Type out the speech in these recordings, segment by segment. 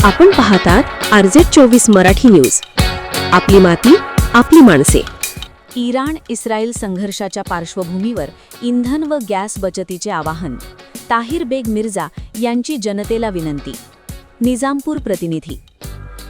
आपण पाहतात RZ24 Marathi news. आपली माती, आपली माणसे. इराण-इस्रायल संघर्षाच्या पार्श्वभूमीवर इंधन व गॅस बचतीचे आवाहन. ताहिर बेग मिर्झा यांची जनतेला विनंती. निजामपूर प्रतिनिधी.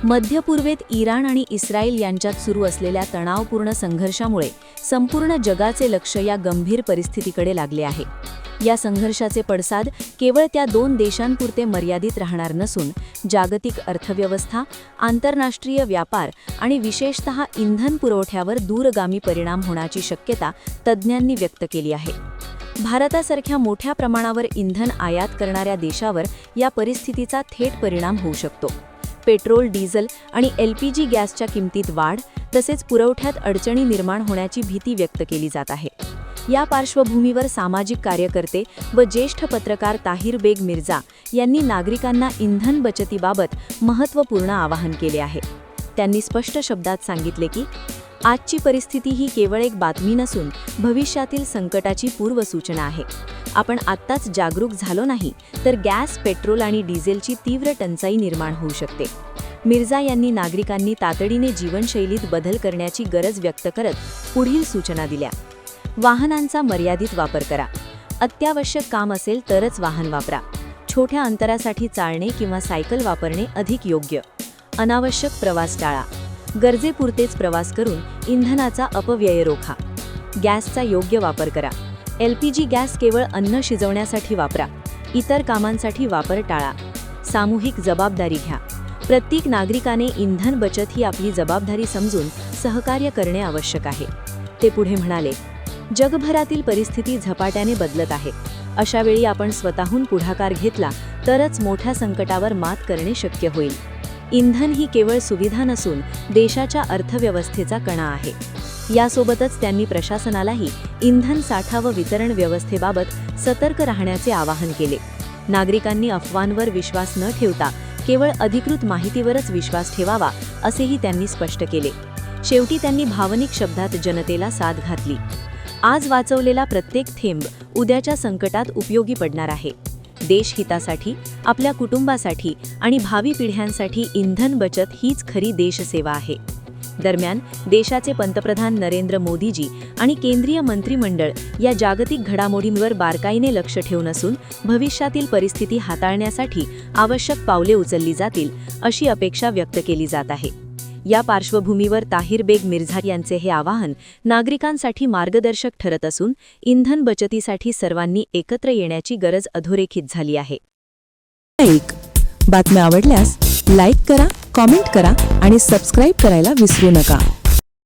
मध्य पूर्वेत इराण आणि इस्रायल यांच्यात सुरू असलेल्या तणावपूर्ण संघर्षामुळे संपूर्ण जगाचे लक्ष या गंभीर परिस्थितीकडे लागले आहे. या संघर्षाचे पडसाद केवळ त्या दोन देशांपुरते मर्यादित राहणार नसून जागतिक अर्थव्यवस्था, आंतरराष्ट्रीय व्यापार आणि विशेषतः इंधन पुरवठ्यावर दूरगामी परिणाम होण्याची शक्यता तज्ज्ञांनी व्यक्त केली आहे. भारतासारख्या मोठ्या प्रमाणावर इंधन आयात करणाऱ्या देशावर या परिस्थितीचा थेट परिणाम होऊ शकतो. पेट्रोल, डिझेल आणि LPG गॅसच्या किमतीत वाढ तसेच पुरवठ्यात अडचणी निर्माण होण्याची भीती व्यक्त केली जात आहे. या पार्श्वभूमीवर सामाजिक कार्यकर्ते व ज्येष्ठ पत्रकार ताहिर बेग मिर्झा यांनी नागरिकांना इंधन बचतीबाबत महत्त्वपूर्ण आवाहन केले आहे. त्यांनी स्पष्ट शब्दात सांगितले की आजची परिस्थिती ही केवळ एक बातमी नसून भविष्यातील संकटाची पूर्वसूचना आहे. आपण आत्ताच जागरूक झालो नाही तर गॅस, पेट्रोल आणि डिझेलची तीव्र टंचाई निर्माण होऊ शकते. मिर्झा यांनी नागरिकांनी तातडीने जीवनशैलीत बदल करण्याची गरज व्यक्त करत पुढील सूचना दिल्या. वाहनांचा मर्यादित वापर करा. अत्यावश्यक काम असेल तरच वाहन वापरा. छोट्या अंतरासाठी चालणे किंवा सायकल वापरणे अधिक योग्य. अनावश्यक प्रवास टाळा. गरजेपुरतेच प्रवास करून इंधनाचा अपव्यय रोखा. गॅसचा योग्य वापर करा. LPG गॅस केवळ अन्न शिजवण्यासाठी वापरा. इतर कामांसाठी वापर टाळा. सामूहिक जबाबदारी घ्या. प्रत्येक नागरिकाने इंधन बचत ही आपली जबाबदारी समजून सहकार्य करणे आवश्यक आहे. ते पुढे म्हणाले, जगभरातील परिस्थिती झपाट्याने बदलत आहे. अशा वेळी आपण स्वतःहून पुढाकार घेतला तरच मोठ्या संकटावर मात करणे शक्य होईल. इंधन ही केवळ सुविधा नसून देशाच्या अर्थव्यवस्थेचा कणा आहे. यासोबतच त्यांनी प्रशासनालाही इंधन साठा व वितरण व्यवस्थेबाबत सतर्क राहण्याचे आवाहन केले. नागरिकांनी अफवांवर विश्वास न ठेवता केवळ अधिकृत माहितीवरच विश्वास ठेवावा असेही त्यांनी स्पष्ट केले. शेवटी त्यांनी भावनिक शब्दात जनतेला साथ घातली. आज वाचवलेला प्रत्येक थेंब उद्याच्या संकटात उपयोगी पडणार आहे. देश हितासाठी, आपल्या कुटुंबासाठी आणि भावी पिढ्यांसाठी इंधन बचत हीच खरी देशसेवा आहे. दरम्यान देशाचे पंतप्रधान नरेंद्र मोदीजी आणि केंद्रीय मंत्रिमंडळ या जागतिक घडामोडींवर बारकाईने लक्ष ठेवून असून भविष्यातील परिस्थिती हाताळण्यासाठी आवश्यक पावले उचलली जातील अशी अपेक्षा व्यक्त केली जात आहे. या पार्श्वभूमीवर ताहिर बेग मिर्झा यांचे हे आवाहन नागरिकांसाठी मार्गदर्शक ठरत असून इंधन बचतीसाठी सर्वांनी एकत्र येण्याची गरज अधोरेखित झाली आहे. बातम्या आवडल्यास लाईक करा, कॉमेंट करा आणि सबस्क्राईब करायला विसरू नका.